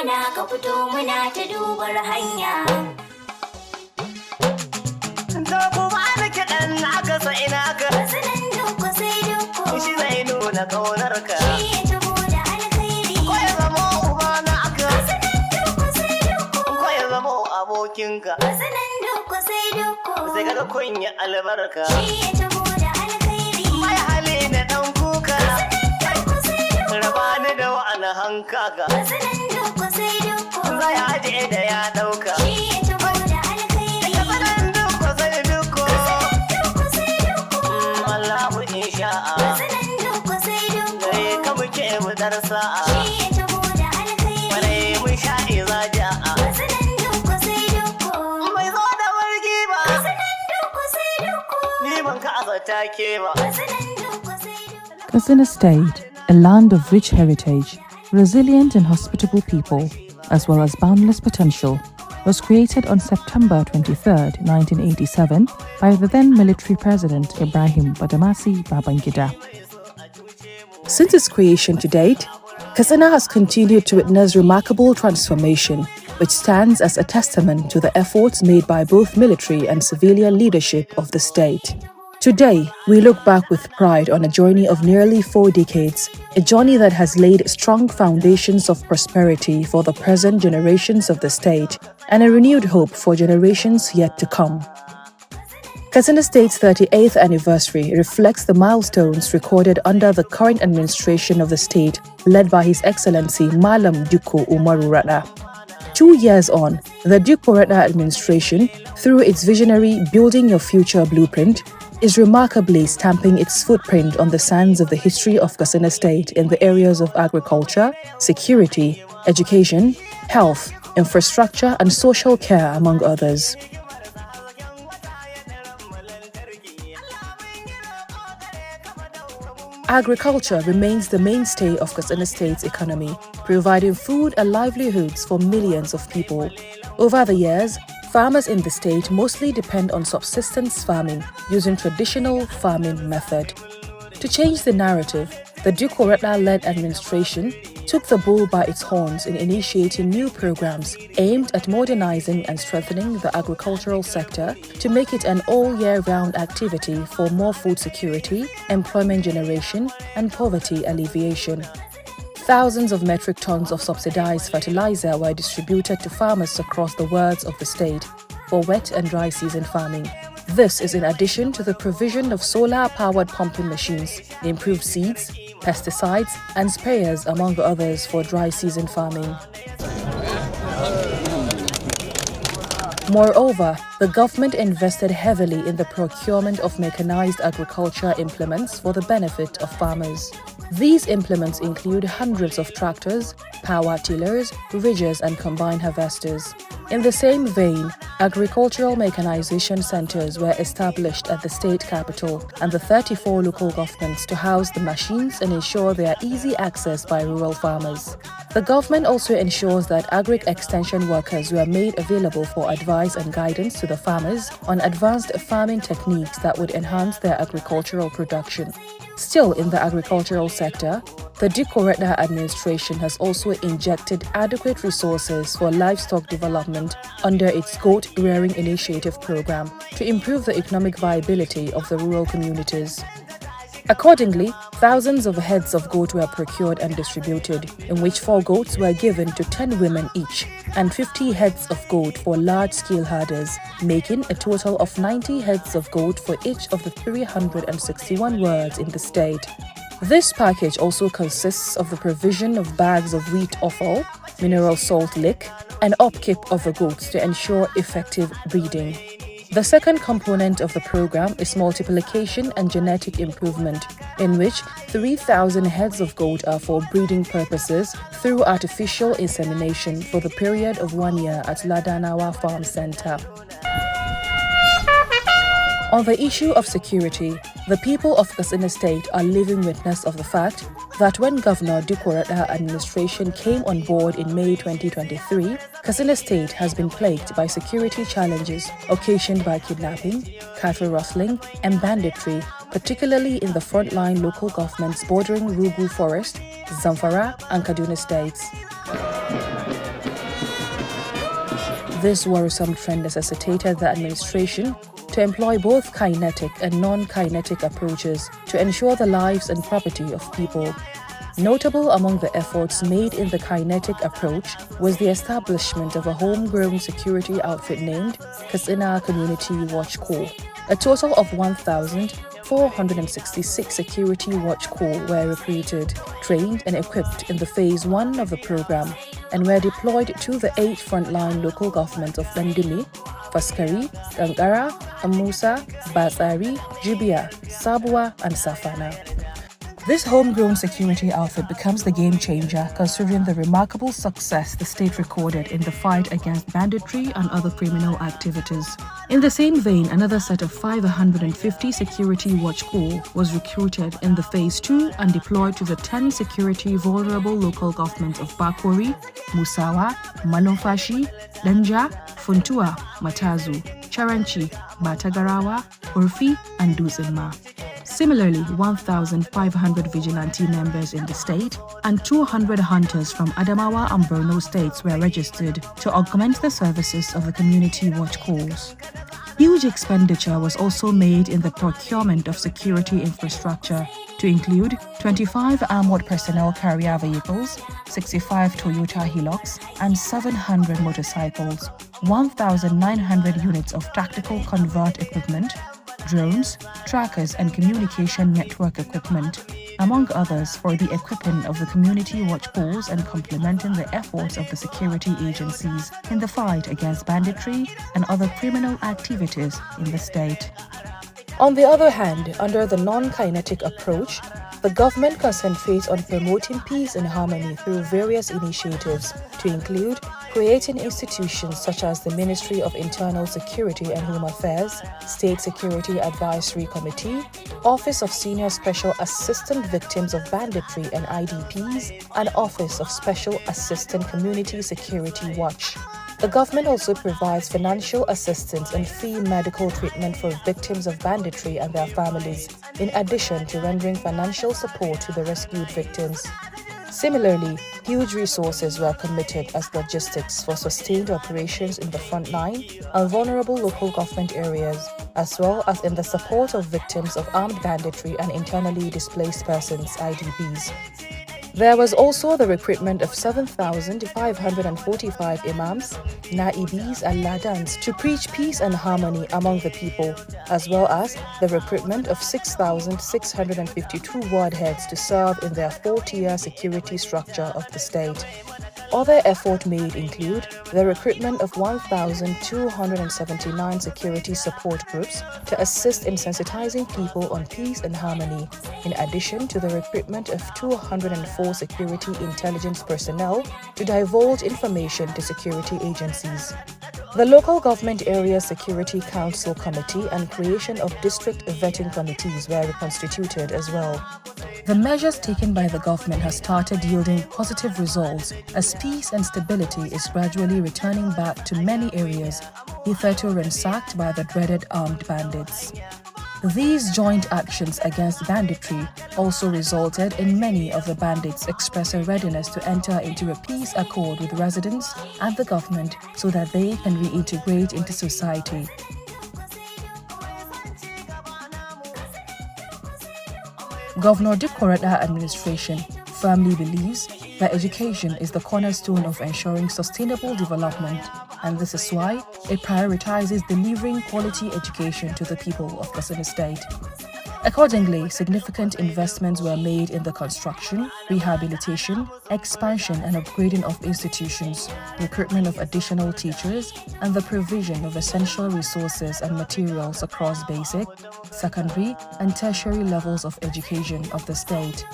amana ka fito muna ta dubar hanya. Da kuma da kiɗan aka sa ina ka. Sanan dukku sai dukku. Shi zai nuna ƙaunar ka. Shi ya tabo da alkhairi. Ko ya zamo uba na aka. Sanan dukku sai dukku. Ko ya zamo abokinka. Sanan dukku sai dukku. Sai kaga kunya albarka. Shi ya tabo da alkhairi. Mai hali da ɗan kuka. Sanan dukku sai dukku. Raba ni da wa'ana hankaka. Sanan dukku sai dukku. Zai haje da ya ɗauka. Shi ya tabo da alkhairi. Sanan dukku sai dukku. Sanan dukku sai dukku. Allahu insha'a. Sanan dukku sai dukku. Gare ka muke budar sa'a. Shi ya tabo da alkhairi. Bare mun sha iza ja'a. Sanan dukku sai dukku. Bai zo da wargi ba. Sanan dukku sai dukku. Ni ban ka azata ke ba. Sanan dukku sai dukku. Katsina State, a land of rich heritage, resilient and hospitable people, as well as boundless potential, was created on September 23, 1987 by the then military president Ibrahim Badamasi Babangida. Since its creation to date, Katsina has continued to witness remarkable transformation, which stands as a testament to the efforts made by both military and civilian leadership of the state. Today, we look back with pride on a journey of nearly 4 decades, a journey that has laid strong foundations of prosperity for the present generations of the state and a renewed hope for generations yet to come. Katsina State's 38th anniversary reflects the milestones recorded under the current administration of the state, led by His Excellency Malam Dukko Umaru Radda. 2 years on, the Dukko Radda administration, through its visionary Building Your Future blueprint, is remarkably stamping its footprint on the sands of the history of Katsina State in the areas of agriculture, security, education, health, infrastructure, and social care, among others. Agriculture remains the mainstay of Katsina State's economy, providing food and livelihoods for millions of people. Over the years, farmers in the state mostly depend on subsistence farming using traditional farming method. To change the narrative, the Dukko Radda-led administration took the bull by its horns in initiating new programs aimed at modernizing and strengthening the agricultural sector to make it an all-year-round activity for more food security, employment generation, and poverty alleviation. Thousands of metric tons of subsidized fertilizer were distributed to farmers across the wards of the state for wet and dry season farming. This is in addition to the provision of solar-powered pumping machines, improved seeds, pesticides, and sprayers, among others, for dry season farming. Moreover, the government invested heavily in the procurement of mechanized agriculture implements for the benefit of farmers. These implements include hundreds of tractors, power tillers, ridgers, and combine harvesters. In the same vein, agricultural mechanization centers were established at the state capital and the 34 local governments to house the machines and ensure their easy access by rural farmers. The government also ensures that agri-extension workers were made available for advice and guidance to the farmers on advanced farming techniques that would enhance their agricultural production. Still in the agricultural sector, the Dukko Radda administration has also injected adequate resources for livestock development under its goat rearing initiative program to improve the economic viability of the rural communities. Accordingly, thousands of heads of goat were procured and distributed, in which 4 goats were given to 10 women each, and 50 heads of goat for large-scale herders, making a total of 90 heads of goat for each of the 361 wards in the state. This package also consists of the provision of bags of wheat offal, mineral salt lick, and upkeep of the goats to ensure effective breeding. The second component of the program is multiplication and genetic improvement, in which 3,000 heads of goat are for breeding purposes through artificial insemination for the period of 1 year at Ladanawa Farm Center. On the issue of security, the people of Katsina State are living witness of the fact that when Governor Dukko Radda administration came on board in May 2023, Katsina State has been plagued by security challenges occasioned by kidnapping, cattle rustling, and banditry, particularly in the frontline local governments bordering Rugu Forest, Zamfara, and Kaduna states. This worrisome trend necessitated the administration to employ both kinetic and non-kinetic approaches to ensure the lives and property of people. Notable among the efforts made in the kinetic approach was the establishment of a homegrown security outfit named Katsina Community Watch Corps. A total of 1,466 security watch corps were recruited, trained and equipped in the Phase 1 of the program and were deployed to the 8 frontline local governments of Dandimi, Faskari, Kankara, Amusa, Batsari, Jibia, Sabua and Safana. This homegrown security outfit becomes the game changer considering the remarkable success the state recorded in the fight against banditry and other criminal activities. In the same vein, another set of 550 security watch corps was recruited in the Phase 2 and deployed to the 10 security vulnerable local governments of Bakori, Musawa, Malumfashi, Danja, Funtua, Matazu, Charanchi, Batagarawa, Urfi and Duzinma. Similarly, 1,500 vigilante members in the state and 200 hunters from Adamawa and Borno states were registered to augment the services of the community watch corps. Huge expenditure was also made in the procurement of security infrastructure to include 25 armored personnel carrier vehicles, 65 Toyota Hilux, and 700 motorcycles, 1,900 units of tactical convert equipment, drones, trackers and communication network equipment, among others, for the equipping of the community watch corps and complementing the efforts of the security agencies in the fight against banditry and other criminal activities in the state. On the other hand, under the non-kinetic approach, the government concentrates on promoting peace and harmony through various initiatives to include creating institutions such as the Ministry of Internal Security and Home Affairs, State Security Advisory Committee, Office of Senior Special Assistant Victims of Banditry and IDPs, and Office of Special Assistant Community Security Watch. The government also provides financial assistance and free medical treatment for victims of banditry and their families, in addition to rendering financial support to the rescued victims. Similarly, huge resources were committed as logistics for sustained operations in the front line and vulnerable local government areas, as well as in the support of victims of armed banditry and internally displaced persons (IDPs). There was also the recruitment of 7,545 imams, naibis and ladans to preach peace and harmony among the people, as well as the recruitment of 6,652 ward heads to serve in their 4-tier security structure of the state. Other efforts made include the recruitment of 1,279 security support groups to assist in sensitizing people on peace and harmony, in addition to the recruitment of 204 security intelligence personnel to divulge information to security agencies. The Local Government Area Security Council Committee and creation of district vetting committees were reconstituted as well. The measures taken by the government have started yielding positive results as peace and stability is gradually returning back to many areas hitherto ransacked by the dreaded armed bandits. These joint actions against banditry also resulted in many of the bandits expressing readiness to enter into a peace accord with residents and the government so that they can reintegrate into society. Governor Radda administration firmly believes that education is the cornerstone of ensuring sustainable development, and this is why it prioritizes delivering quality education to the people of Katsina State. Accordingly, significant investments were made in the construction, rehabilitation, expansion and upgrading of institutions, recruitment of additional teachers, and the provision of essential resources and materials across basic, secondary, and tertiary levels of education of the state.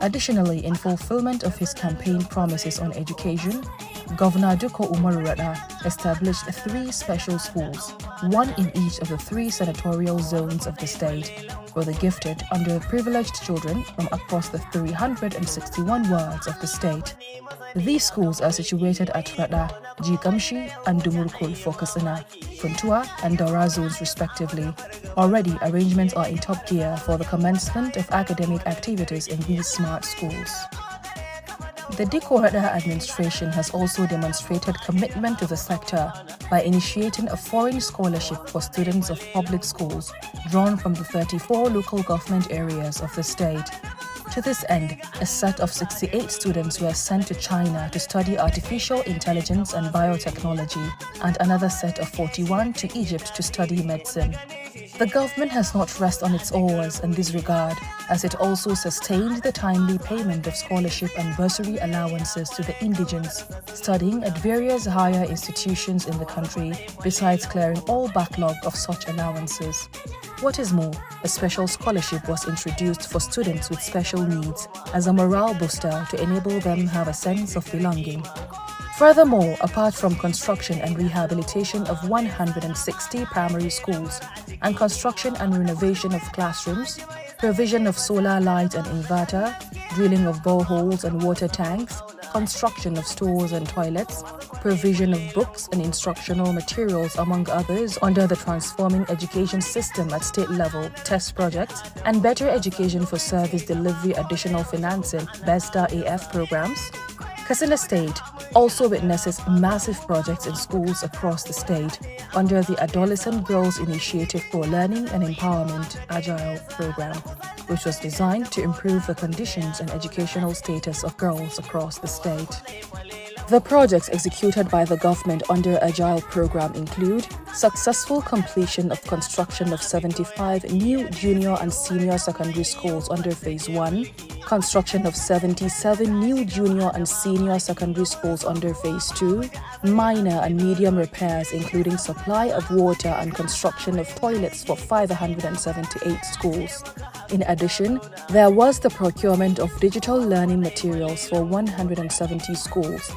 Additionally, in fulfillment of his campaign promises on education, Governor Radda established 3 special schools, one in each of the 3 senatorial zones of the state, for the gifted, underprivileged children from across the 361 wards of the state. These schools are situated at Radda, Jikamshi, and Dumurkul for Katsina, Funtua, and Daura zones respectively. Already, arrangements are in top gear for the commencement of academic activities in these smart schools. The Radda administration has also demonstrated commitment to the sector by initiating a foreign scholarship for students of public schools drawn from the 34 local government areas of the state. To this end, a set of 68 students were sent to China to study artificial intelligence and biotechnology, and another set of 41 to Egypt to study medicine. The government has not rested on its oars in this regard, as it also sustained the timely payment of scholarship and bursary allowances to the indigents studying at various higher institutions in the country, besides clearing all backlog of such allowances. What is more, a special scholarship was introduced for students with special needs as a morale booster to enable them have a sense of belonging. Furthermore, apart from construction and rehabilitation of 160 primary schools and construction and renovation of classrooms, provision of solar light and inverter, drilling of boreholes and water tanks, construction of stores and toilets, provision of books and instructional materials among others under the Transforming Education System at state level test projects, and Better Education for Service Delivery Additional Financing BESDA AF programs. Katsina State also witnesses massive projects in schools across the state under the Adolescent Girls Initiative for Learning and Empowerment Agile program, which was designed to improve the conditions and educational status of girls across the state. The projects executed by the government under Agile program include successful completion of construction of 75 new junior and senior secondary schools under Phase 1, construction of 77 new junior and senior secondary schools under Phase 2, minor and medium repairs including supply of water and construction of toilets for 578 schools. In addition, there was the procurement of digital learning materials for 170 schools,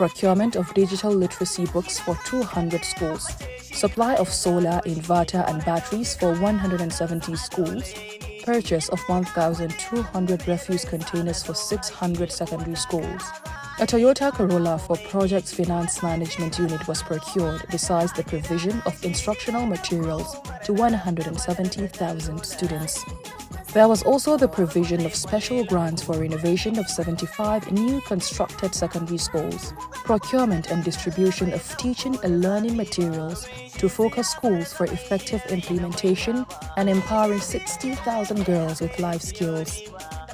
procurement of digital literacy books for 200 schools, supply of solar, inverter and batteries for 170 schools, purchase of 1,200 refuse containers for 600 secondary schools. A Toyota Corolla for Projects Finance Management Unit was procured, besides the provision of instructional materials to 170,000 students. There was also the provision of special grants for renovation of 75 new constructed secondary schools, procurement and distribution of teaching and learning materials to focus schools for effective implementation and empowering 60,000 girls with life skills.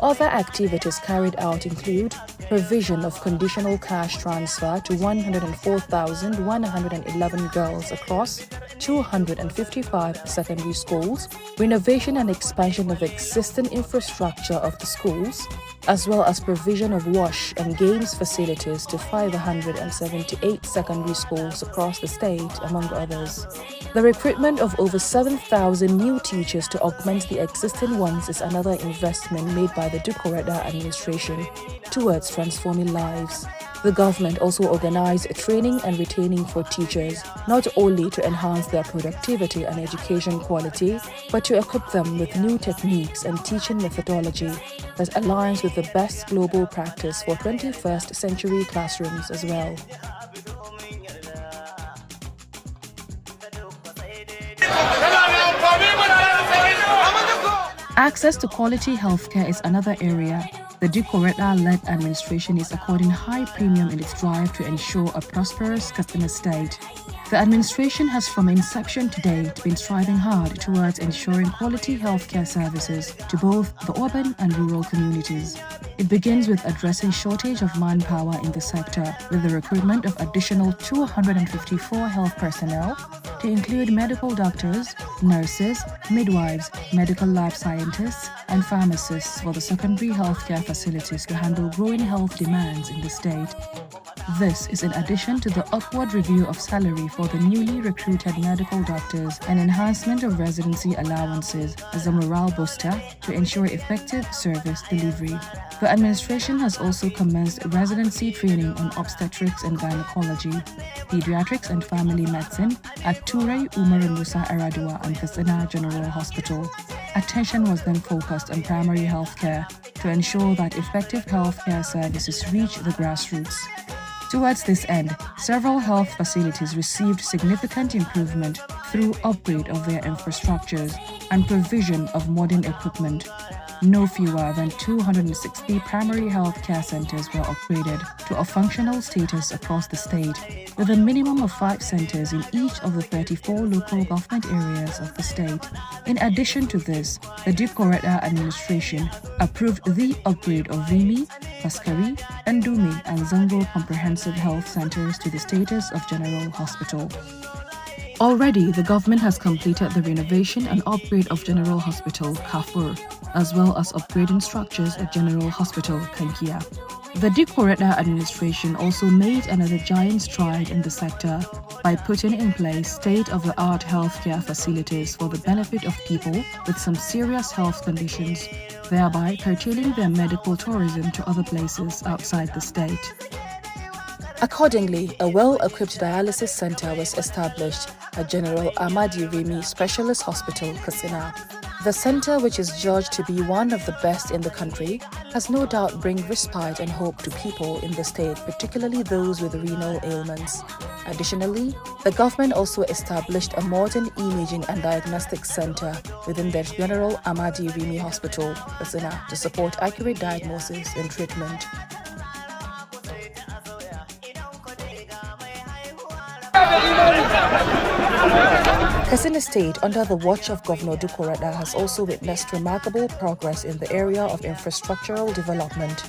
Other activities carried out include provision of conditional cash transfer to 104,111 girls across 255 secondary schools, renovation and expansion of existing infrastructure of the schools, as well as provision of wash and games facilities to 578 secondary schools across the state, among others. The recruitment of over 7,000 new teachers to augment the existing ones is another investment made by the Radda administration towards transforming lives. The government also organized training and retaining for teachers, not only to enhance their productivity and education quality, but to equip them with new techniques and teaching methodology that aligns with the best global practice for 21st century classrooms as well. Access to quality healthcare is another area. The Radda-led administration is according high premium in its drive to ensure a prosperous Katsina state. The administration has from inception to date been striving hard towards ensuring quality healthcare services to both the urban and rural communities. It begins with addressing shortage of manpower in the sector with the recruitment of additional 254 health personnel to include medical doctors, nurses, midwives, medical lab scientists, and pharmacists for the secondary healthcare facilities to handle growing health demands in the state. This is in addition to the upward review of salary for the newly recruited medical doctors and enhancement of residency allowances as a morale booster to ensure effective service delivery. The administration has also commenced residency training on obstetrics and gynecology, pediatrics and family medicine at Ture Umar Musa Eradua and Katsina General Hospital. Attention was then focused on primary health care to ensure that effective healthcare services reach the grassroots. Towards this end, several health facilities received significant improvement through upgrade of their infrastructures and provision of modern equipment. No fewer than 260 primary health care centers were upgraded to a functional status across the state, with a minimum of 5 centers in each of the 34 local government areas of the state. In addition to this, the Dikko Radda administration approved the upgrade of Rimi, Paskari, Ndumi, and Zango comprehensive health centers to the status of general hospital. Already, the government has completed the renovation and upgrade of General Hospital, Kafur, as well as upgrading structures at General Hospital, Kankia. The Dikko Radda administration also made another giant stride in the sector by putting in place state-of-the-art healthcare facilities for the benefit of people with some serious health conditions, thereby curtailing their medical tourism to other places outside the state. Accordingly, a well-equipped dialysis center was established at General Ahmadi Rimi Specialist Hospital, Katsina. The center, which is judged to be one of the best in the country, has no doubt bring respite and hope to people in the state, particularly those with renal ailments. Additionally, the government also established a modern imaging and diagnostic center within the General Ahmadi Rimi Hospital, Katsina, to support accurate diagnosis and treatment. Katsina State, under the watch of Governor Dikko Radda, has also witnessed remarkable progress in the area of infrastructural development.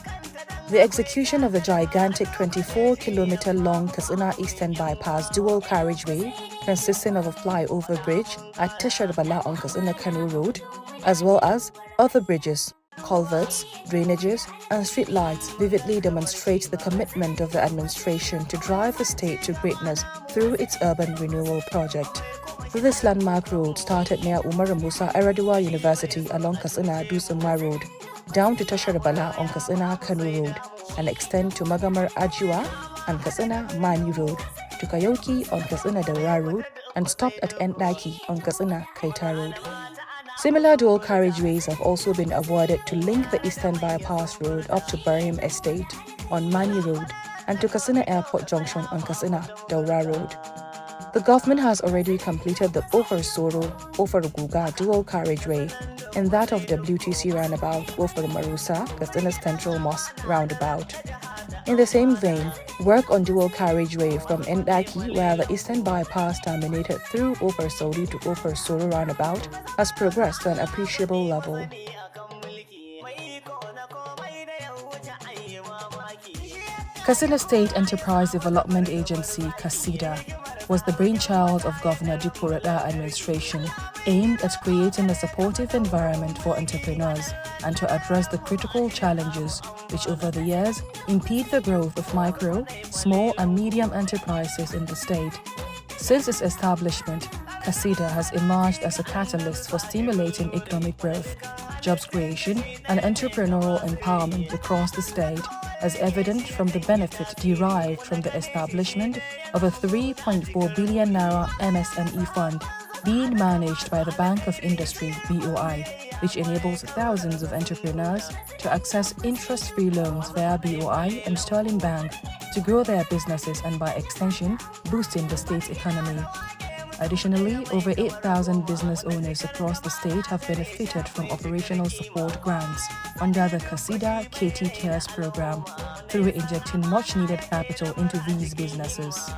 The execution of the gigantic 24-kilometer-long Katsina Eastern Bypass dual carriageway, consisting of a flyover bridge at Tasharbala on Katsina Kanu Road, as well as other bridges, culverts, drainages, and streetlights, vividly demonstrates the commitment of the administration to drive the state to greatness through its urban renewal project. This landmark road started near Umar Musa Yar'Adua University along Katsina Dutsenma Road, down to Tasharbala on Katsina Kanu Road, and extend to Magamar Ajiwa and Katsina Mani Road, to Kayauki on Katsina Daura Road, and stopped at Ndaki on Katsina Kaita Road. Similar dual carriageways have also been awarded to link the Eastern Bypass Road up to Barham Estate on Mani Road and to Katsina Airport Junction on Katsina Daura Road. The government has already completed the Ofar Guga dual carriageway and that of WTC roundabout Ofar Marusa, Katsina Central Mosque roundabout. In the same vein, work on dual carriageway from Ndaki, where the Eastern Bypass terminated through Ofar Saudi to Ofar Soro roundabout, has progressed to an appreciable level. Katsina State Enterprise Development Agency, KASIDA, was the brainchild of Governor Dikko Radda administration, aimed at creating a supportive environment for entrepreneurs and to address the critical challenges which over the years impede the growth of micro, small and medium enterprises in the state. Since its establishment, KASIDA has emerged as a catalyst for stimulating economic growth, jobs creation and entrepreneurial empowerment across the state, as evident from the benefit derived from the establishment of a 3.4 billion naira MSME fund being managed by the Bank of Industry (BOI), which enables thousands of entrepreneurs to access interest-free loans via BOI and Sterling Bank to grow their businesses and by extension, boosting the state's economy. Additionally, over 8,000 business owners across the state have benefited from operational support grants under the KASIDA KT Cares program through injecting much-needed capital into these businesses.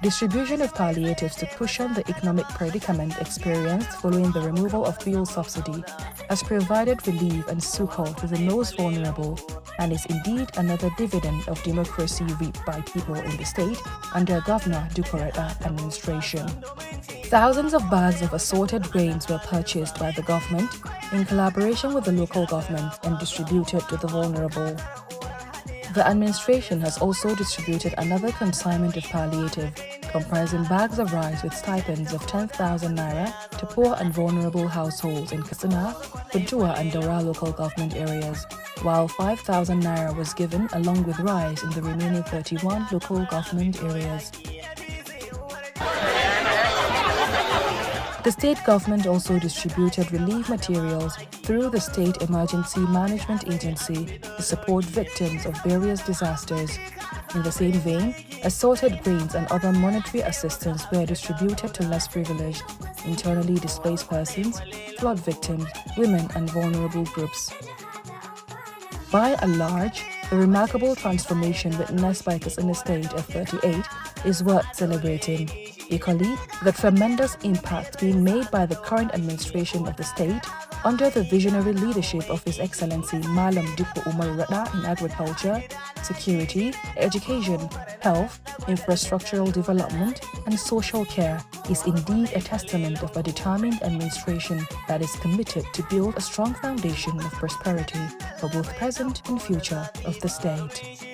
Distribution of palliatives to cushion the economic predicament experienced following the removal of fuel subsidy has provided relief and succor to the most vulnerable and is indeed another dividend of democracy reaped by people in the state under Governor Dikko Radda administration. Thousands of bags of assorted grains were purchased by the government in collaboration with the local government and distributed to the vulnerable. The administration has also distributed another consignment of palliative, comprising bags of rice with stipends of 10,000 naira to poor and vulnerable households in Katsina, Puntua and Daura local government areas, while 5,000 naira was given along with rice in the remaining 31 local government areas. The state government also distributed relief materials through the State Emergency Management Agency to support victims of various disasters. In the same vein, assorted grains and other monetary assistance were distributed to less privileged, internally displaced persons, flood victims, women and vulnerable groups. By and large, the remarkable transformation witnessed by Katsina State F38 is worth celebrating. Equally, the tremendous impact being made by the current administration of the state under the visionary leadership of His Excellency Malam Dikko Umar Radda in agriculture, security, education, health, infrastructural development, and social care is indeed a testament of a determined administration that is committed to build a strong foundation of prosperity for both present and future of the state.